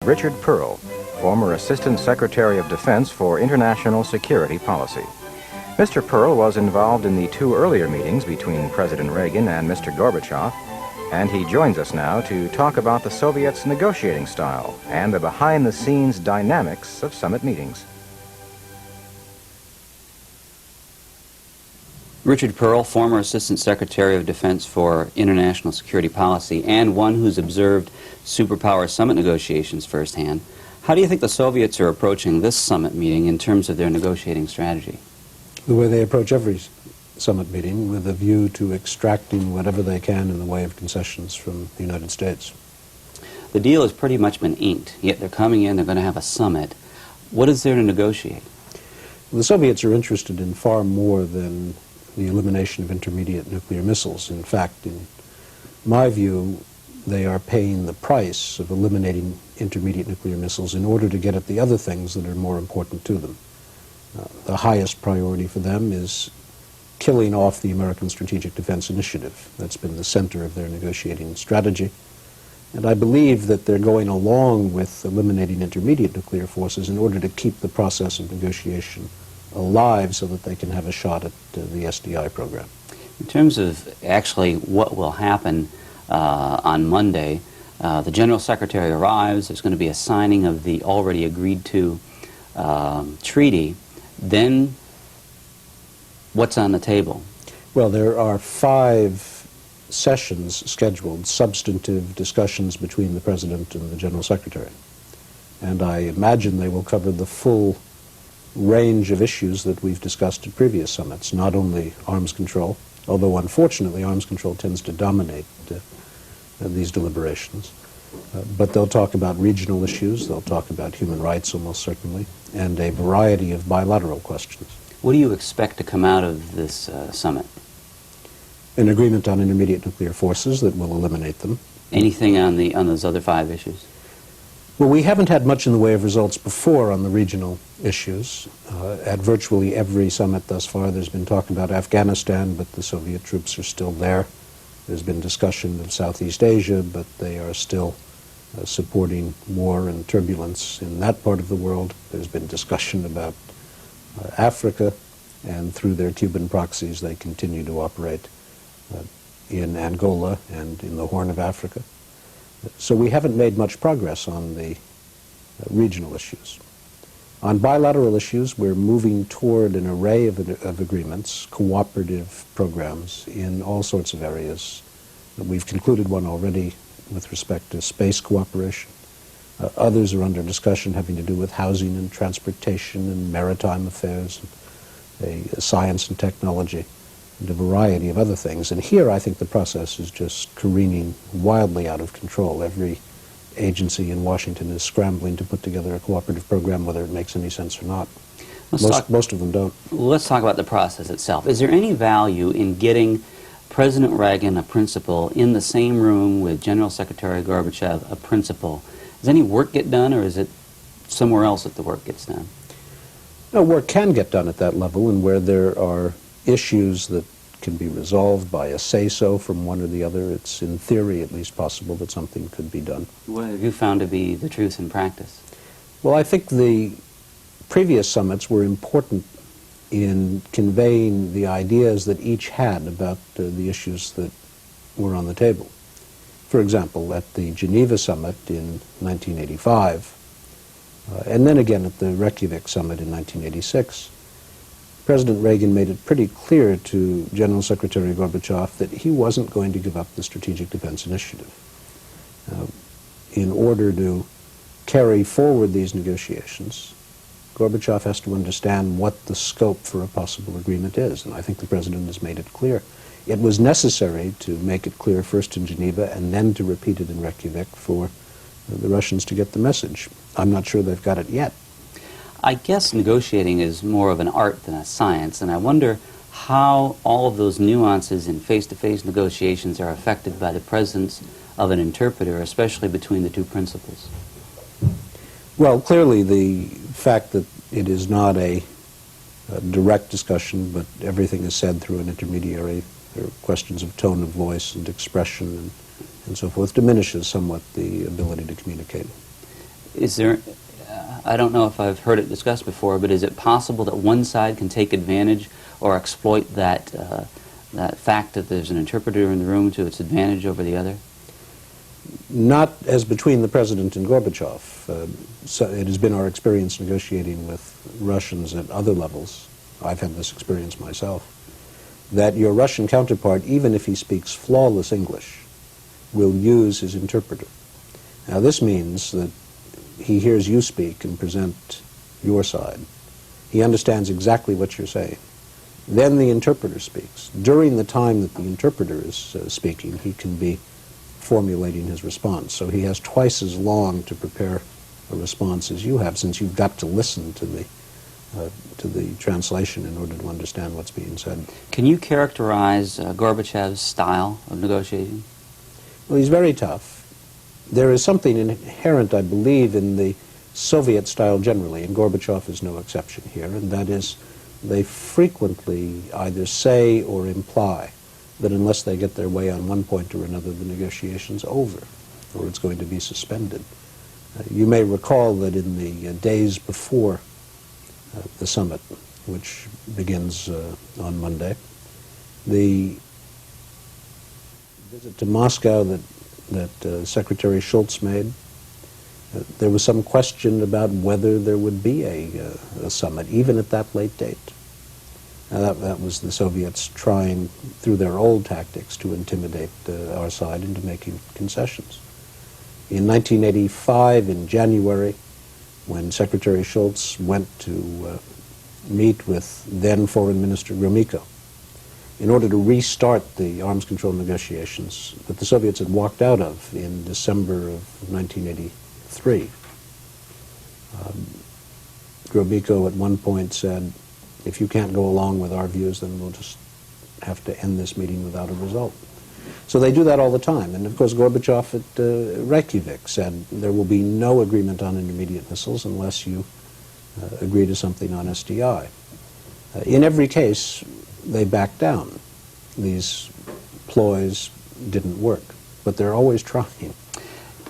Richard Perle, former Assistant Secretary of Defense for International Security Policy. Mr. Perle was involved in the two earlier meetings between President Reagan and Mr. Gorbachev, and he joins us now to talk about the Soviets' negotiating style and the behind-the-scenes dynamics of summit meetings. Richard Perle, former Assistant Secretary of Defense for International Security Policy and one who's observed superpower summit negotiations firsthand. How do you think the Soviets are approaching this summit meeting in terms of their negotiating strategy? The way they approach every summit meeting, with a view to extracting whatever they can in the way of concessions from the United States. The deal has pretty much been inked, yet they're coming in, they're going to have a summit. What is there to negotiate? Well, the Soviets are interested in far more than the elimination of intermediate nuclear missiles. In fact, in my view, they are paying the price of eliminating intermediate nuclear missiles in order to get at the other things that are more important to them. The highest priority for them is killing off the American Strategic Defense Initiative. That's been the center of their negotiating strategy. And I believe that they're going along with eliminating intermediate nuclear forces in order to keep the process of negotiation alive so that they can have a shot at the SDI program. In terms of actually what will happen on Monday, the General Secretary arrives, there's going to be a signing of the already agreed to treaty. Then what's on the table? Well, there are 5 sessions scheduled, substantive discussions between the President and the General Secretary. And I imagine they will cover the full range of issues that we've discussed at previous summits, not only arms control, although unfortunately arms control tends to dominate these deliberations. But they'll talk about regional issues, they'll talk about human rights almost certainly, and a variety of bilateral questions. What do you expect to come out of this summit? An agreement on intermediate nuclear forces that will eliminate them. Anything on those other 5 issues? Well, we haven't had much in the way of results before on the regional issues. At virtually every summit thus far, there's been talk about Afghanistan, but the Soviet troops are still there. There's been discussion of Southeast Asia, but they are still supporting war and turbulence in that part of the world. There's been discussion about Africa, and through their Cuban proxies, they continue to operate in Angola and in the Horn of Africa. So we haven't made much progress on the regional issues. On bilateral issues, we're moving toward an array of agreements, cooperative programs in all sorts of areas. We've concluded one already with respect to space cooperation. Others are under discussion having to do with housing and transportation and maritime affairs, and science and technology, and a variety of other things. And here I think the process is just careening wildly out of control. Every agency in Washington is scrambling to put together a cooperative program, whether it makes any sense or not. Most of them don't. Let's talk about the process itself. Is there any value in getting President Reagan, a principal, in the same room with General Secretary Gorbachev, a principal? Does any work get done, or is it somewhere else that the work gets done? No, work can get done at that level, and where there are issues that can be resolved by a say-so from one or the other, it's in theory at least possible that something could be done. What have you found to be the truth in practice? Well, I think the previous summits were important in conveying the ideas that each had about the issues that were on the table. For example, at the Geneva summit in 1985, and then again at the Reykjavik summit in 1986, President Reagan made it pretty clear to General Secretary Gorbachev that he wasn't going to give up the Strategic Defense Initiative. In order to carry forward these negotiations, Gorbachev has to understand what the scope for a possible agreement is, and I think the President has made it clear. It was necessary to make it clear first in Geneva and then to repeat it in Reykjavik for the Russians to get the message. I'm not sure they've got it yet. I guess negotiating is more of an art than a science, and I wonder how all of those nuances in face-to-face negotiations are affected by the presence of an interpreter, especially between the two principals. Well, clearly the fact that it is not a direct discussion, but everything is said through an intermediary, there are questions of tone of voice and expression and so forth, diminishes somewhat the ability to communicate. Is there, I don't know if I've heard it discussed before, but is it possible that one side can take advantage or exploit that, that fact that there's an interpreter in the room to its advantage over the other? Not as between the President and Gorbachev. So it has been our experience negotiating with Russians at other levels, I've had this experience myself, that your Russian counterpart, even if he speaks flawless English, will use his interpreter. Now this means that he hears you speak and present your side. He understands exactly what you're saying. Then the interpreter speaks. During the time that the interpreter is speaking, he can be formulating his response. So he has twice as long to prepare a response as you have, since you've got to listen to the translation in order to understand what's being said. Can you characterize Gorbachev's style of negotiating? Well, he's very tough. There is something inherent, I believe, in the Soviet style generally, and Gorbachev is no exception here, and that is they frequently either say or imply that unless they get their way on one point or another, the negotiation's over, or it's going to be suspended. You may recall that in the days before the summit, which begins on Monday, the visit to Moscow that Secretary Shultz made, there was some question about whether there would be a summit, even at that late date. That was the Soviets trying, through their old tactics, to intimidate our side into making concessions. In 1985, in January, when Secretary Shultz went to meet with then Foreign Minister Gromyko in order to restart the arms control negotiations that the Soviets had walked out of in December of 1983, Gromyko at one point said, if you can't go along with our views, then we'll just have to end this meeting without a result. So they do that all the time. And of course, Gorbachev at Reykjavik said there will be no agreement on intermediate missiles unless you agree to something on SDI. In every case, they backed down. These ploys didn't work, but they're always trying.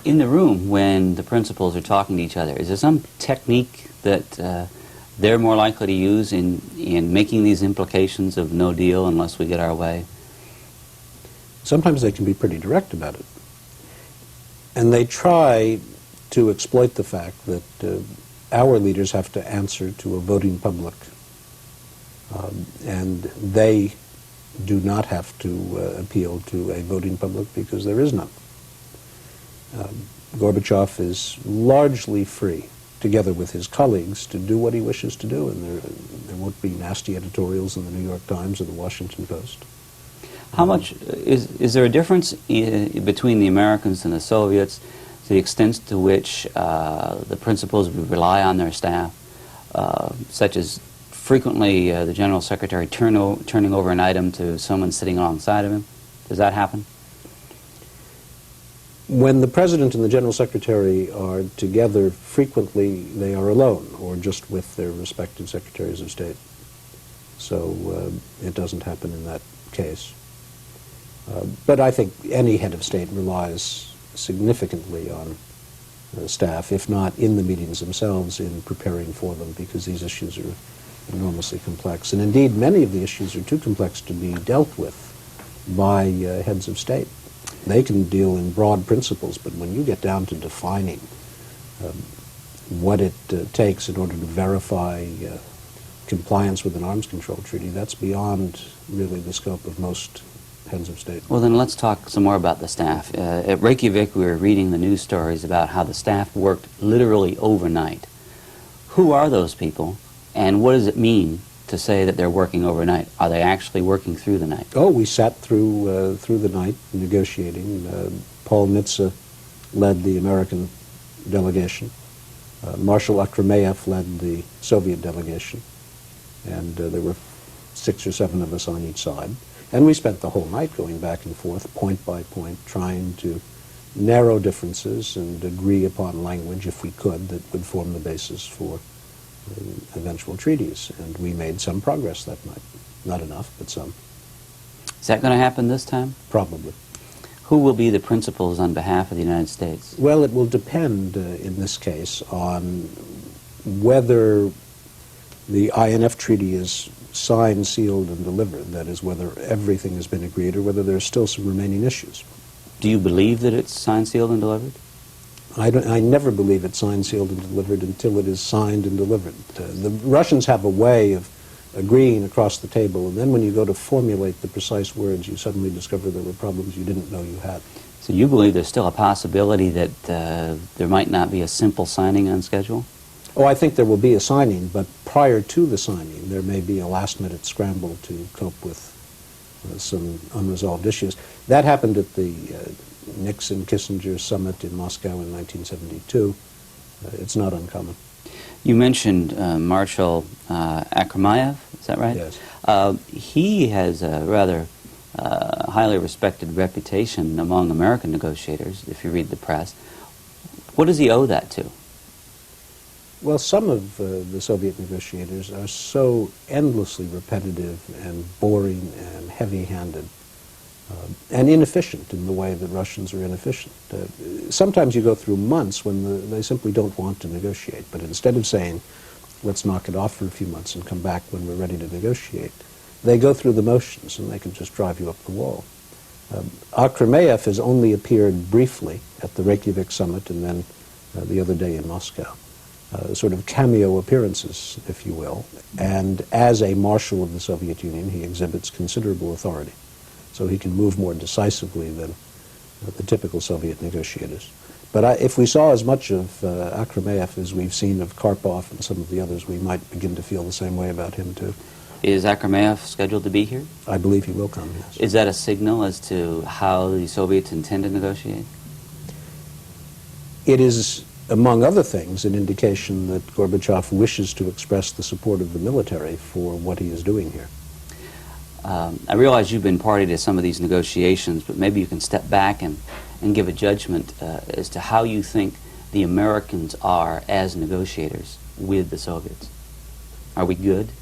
In the room, when the principals are talking to each other, is there some technique that they're more likely to use in making these implications of no deal unless we get our way? Sometimes they can be pretty direct about it. And they try to exploit the fact that our leaders have to answer to a voting public. And they do not have to appeal to a voting public because there is none. Gorbachev is largely free, together with his colleagues, to do what he wishes to do, and there won't be nasty editorials in the New York Times or the Washington Post. How much, is there a difference between the Americans and the Soviets to the extent to which the principals rely on their staff, such as frequently the General Secretary turning over an item to someone sitting alongside of him? Does that happen? When the President and the General Secretary are together, frequently they are alone, or just with their respective Secretaries of State. So it doesn't happen in that case. But I think any head of state relies significantly on staff, if not in the meetings themselves, in preparing for them, because these issues are enormously complex. And indeed, many of the issues are too complex to be dealt with by heads of state. They can deal in broad principles, but when you get down to defining what it takes in order to verify compliance with an arms control treaty, that's beyond really the scope of most heads of state. Well, then let's talk some more about the staff. At Reykjavik, we were reading the news stories about how the staff worked literally overnight. Who are those people, and what does it mean to say that they're working overnight? Are they actually working through the night? Oh, we sat through the night negotiating. Paul Nitze led the American delegation. Marshal Akrameyev led the Soviet delegation. And there were 6 or 7 of us on each side. And we spent the whole night going back and forth, point by point, trying to narrow differences and agree upon language, if we could, that would form the basis for eventual treaties. And we made some progress that night. Not enough, but some. Is that going to happen this time? Probably. Who will be the principals on behalf of the United States? Well, it will depend in this case on whether the INF Treaty is signed, sealed, and delivered. That is, whether everything has been agreed or whether there are still some remaining issues. Do you believe that it's signed, sealed, and delivered? I never believe it's signed, sealed, and delivered until it is signed and delivered. The Russians have a way of agreeing across the table, and then when you go to formulate the precise words, you suddenly discover there were problems you didn't know you had. So you believe there's still a possibility that there might not be a simple signing on schedule? Oh, I think there will be a signing, but prior to the signing, there may be a last-minute scramble to cope with some unresolved issues. That happened at the Nixon-Kissinger summit in Moscow in 1972. It's not uncommon. You mentioned Marshal Akhmayev, is that right? Yes. He has a rather highly respected reputation among American negotiators, if you read the press. What does he owe that to? Well, some of the Soviet negotiators are so endlessly repetitive and boring and heavy-handed and inefficient in the way that Russians are inefficient. Sometimes you go through months when they simply don't want to negotiate, but instead of saying, let's knock it off for a few months and come back when we're ready to negotiate, they go through the motions and they can just drive you up the wall. Akhmayev has only appeared briefly at the Reykjavik summit and then the other day in Moscow. Sort of cameo appearances, if you will, and as a marshal of the Soviet Union, he exhibits considerable authority. So he can move more decisively than the typical Soviet negotiators. But if we saw as much of Akhmayev as we've seen of Karpov and some of the others, we might begin to feel the same way about him, too. Is Akhmayev scheduled to be here? I believe he will come, yes. Is that a signal as to how the Soviets intend to negotiate? It is, among other things, an indication that Gorbachev wishes to express the support of the military for what he is doing here. I realize you've been party to some of these negotiations, but maybe you can step back and give a judgment as to how you think the Americans are as negotiators with the Soviets. Are we good?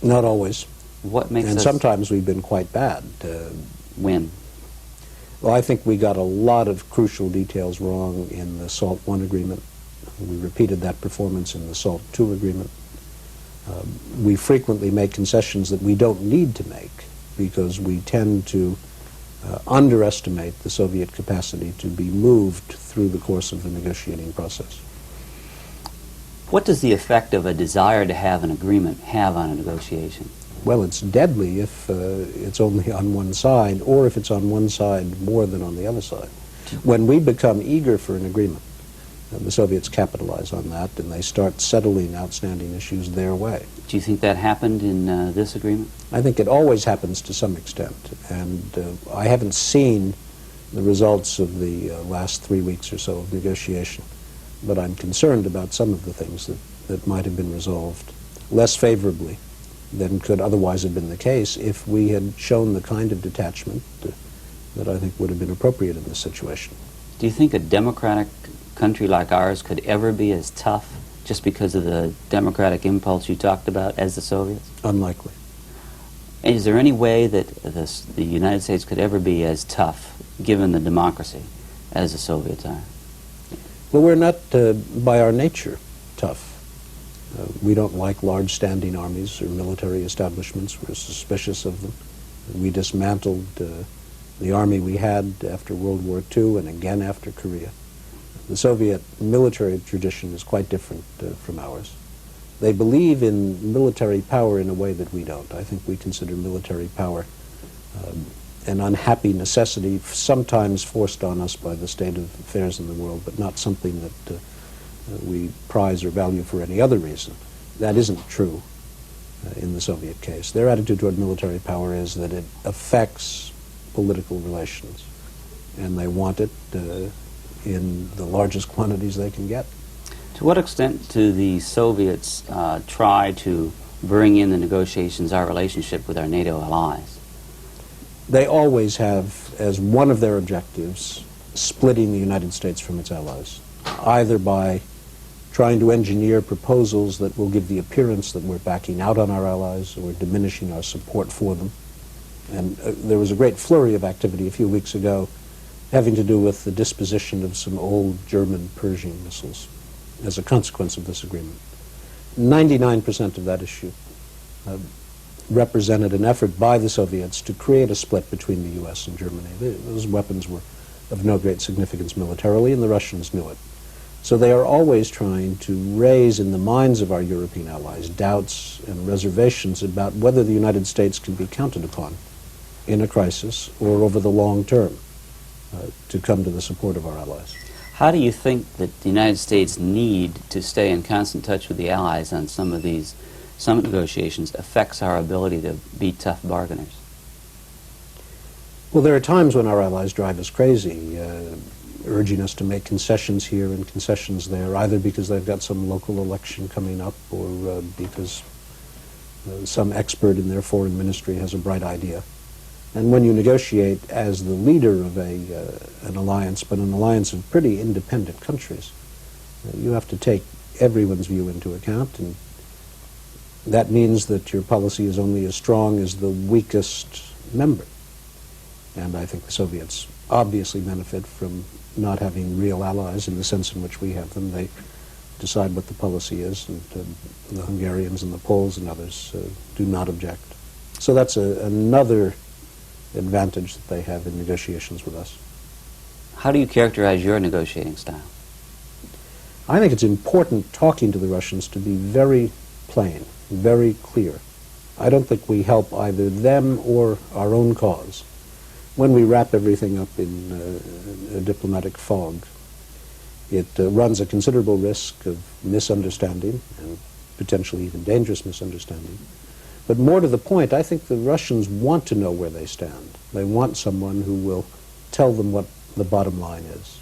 Not always. What makes and us... sometimes we've been quite bad. When? Well, I think we got a lot of crucial details wrong in the SALT I agreement. We repeated that performance in the SALT II agreement. We frequently make concessions that we don't need to make because we tend to underestimate the Soviet capacity to be moved through the course of the negotiating process. What does the effect of a desire to have an agreement have on a negotiation? Well, it's deadly if it's only on one side, or if it's on one side more than on the other side. When we become eager for an agreement, the Soviets capitalize on that, and they start settling outstanding issues their way. Do you think that happened in this agreement? I think it always happens to some extent, and I haven't seen the results of the last 3 weeks or so of negotiation, but I'm concerned about some of the things that might have been resolved less favorably than could otherwise have been the case if we had shown the kind of detachment that I think would have been appropriate in this situation. Do you think a democratic country like ours could ever be as tough just because of the democratic impulse you talked about as the Soviets? Unlikely. And is there any way that the United States could ever be as tough, given the democracy, as the Soviets are? Well, we're not, by our nature, tough. We don't like large standing armies or military establishments. We're suspicious of them. We dismantled the army we had after World War II and again after Korea. The Soviet military tradition is quite different from ours. They believe in military power in a way that we don't. I think we consider military power an unhappy necessity, sometimes forced on us by the state of affairs in the world, but not something that we prize or value for any other reason. That isn't true in the Soviet case. Their attitude toward military power is that it affects political relations, and they want it in the largest quantities they can get. To what extent do the Soviets try to bring in the negotiations our relationship with our NATO allies? They always have, as one of their objectives, splitting the United States from its allies, either by trying to engineer proposals that will give the appearance that we're backing out on our allies or diminishing our support for them. And there was a great flurry of activity a few weeks ago having to do with the disposition of some old German Pershing missiles as a consequence of this agreement. 99% of that issue represented an effort by the Soviets to create a split between the U.S. and Germany. Those weapons were of no great significance militarily, and the Russians knew it. So they are always trying to raise in the minds of our European allies doubts and reservations about whether the United States can be counted upon in a crisis or over the long term to come to the support of our allies. How do you think that the United States need to stay in constant touch with the allies on some of these summit negotiations affects our ability to be tough bargainers? Well, there are times when our allies drive us crazy, urging us to make concessions here and concessions there, either because they've got some local election coming up or because some expert in their foreign ministry has a bright idea. And when you negotiate as the leader of an alliance, but an alliance of pretty independent countries, you have to take everyone's view into account, and that means that your policy is only as strong as the weakest member. And I think the Soviets obviously benefit from not having real allies in the sense in which we have them. They decide what the policy is, and the Hungarians and the Poles and others do not object. So that's another advantage that they have in negotiations with us. How do you characterize your negotiating style? I think it's important talking to the Russians to be very plain, very clear. I don't think we help either them or our own cause when we wrap everything up in a diplomatic fog. It runs a considerable risk of misunderstanding and potentially even dangerous misunderstanding. But more to the point, I think the Russians want to know where they stand. They want someone who will tell them what the bottom line is.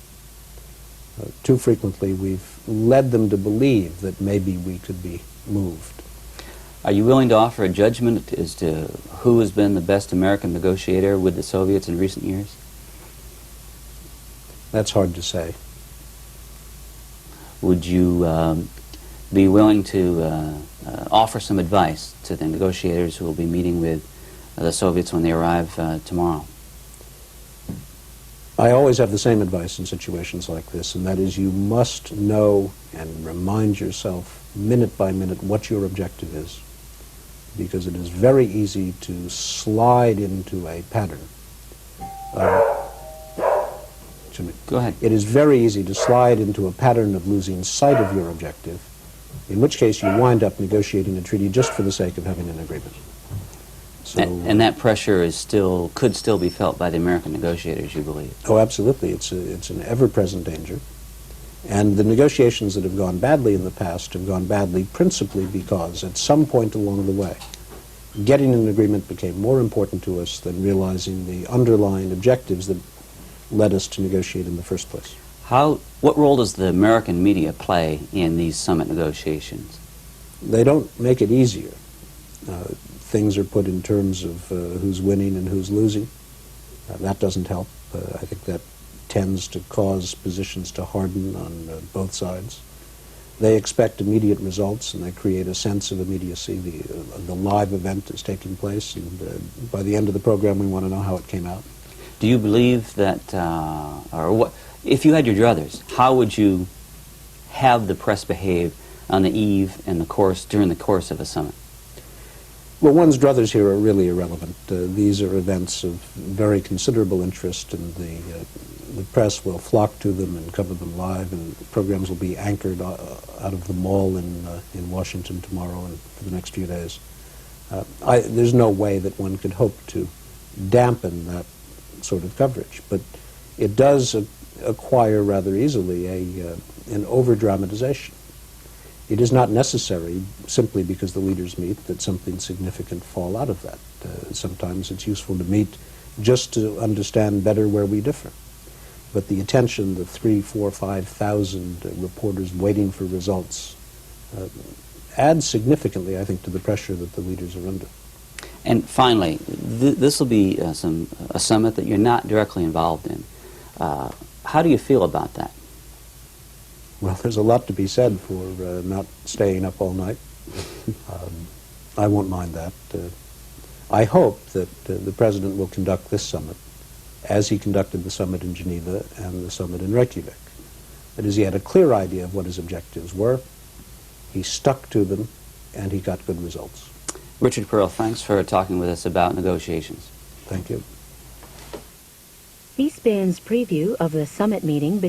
Too frequently, we've led them to believe that maybe we could be moved. Are you willing to offer a judgment as to who has been the best American negotiator with the Soviets in recent years? That's hard to say. Would you be willing to offer some advice to the negotiators who will be meeting with the Soviets when they arrive tomorrow? I always have the same advice in situations like this, and that is you must know and remind yourself minute by minute what your objective is, because it is very easy to slide into a pattern. Go ahead. It is very easy to slide into a pattern of losing sight of your objective, in which case you wind up negotiating a treaty just for the sake of having an agreement. So, and that pressure is could still be felt by the American negotiators, you believe? Oh, absolutely. It's an ever-present danger. And the negotiations that have gone badly in the past have gone badly principally because at some point along the way, getting an agreement became more important to us than realizing the underlying objectives that led us to negotiate in the first place. What role does the American media play in these summit negotiations? They don't make it easier. Things are put in terms of who's winning and who's losing. That doesn't help. I think that tends to cause positions to harden on both sides. They expect immediate results, and they create a sense of immediacy. The live event is taking place, and by the end of the program, we want to know how it came out. Do you believe that, if you had your druthers, how would you have the press behave on the eve and during the course of a summit? Well, one's druthers here are really irrelevant. These are events of very considerable interest, and the press will flock to them and cover them live, and programs will be anchored out of the mall in Washington tomorrow and for the next few days. There's no way that one could hope to dampen that sort of coverage, but it does acquire rather easily an over-dramatization. It is not necessary, simply because the leaders meet, that something significant fall out of that. Sometimes it's useful to meet just to understand better where we differ. But the attention, the 3,000, 4,000, 5,000 reporters waiting for results adds significantly, I think, to the pressure that the leaders are under. And finally, this will be a summit that you're not directly involved in. How do you feel about that? Well, there's a lot to be said for not staying up all night. I won't mind that. I hope that the President will conduct this summit as he conducted the summit in Geneva and the summit in Reykjavik. That is, he had a clear idea of what his objectives were, he stuck to them, and he got good results. Richard Perle, thanks for talking with us about negotiations. Thank you. C-SPAN's preview of the summit meeting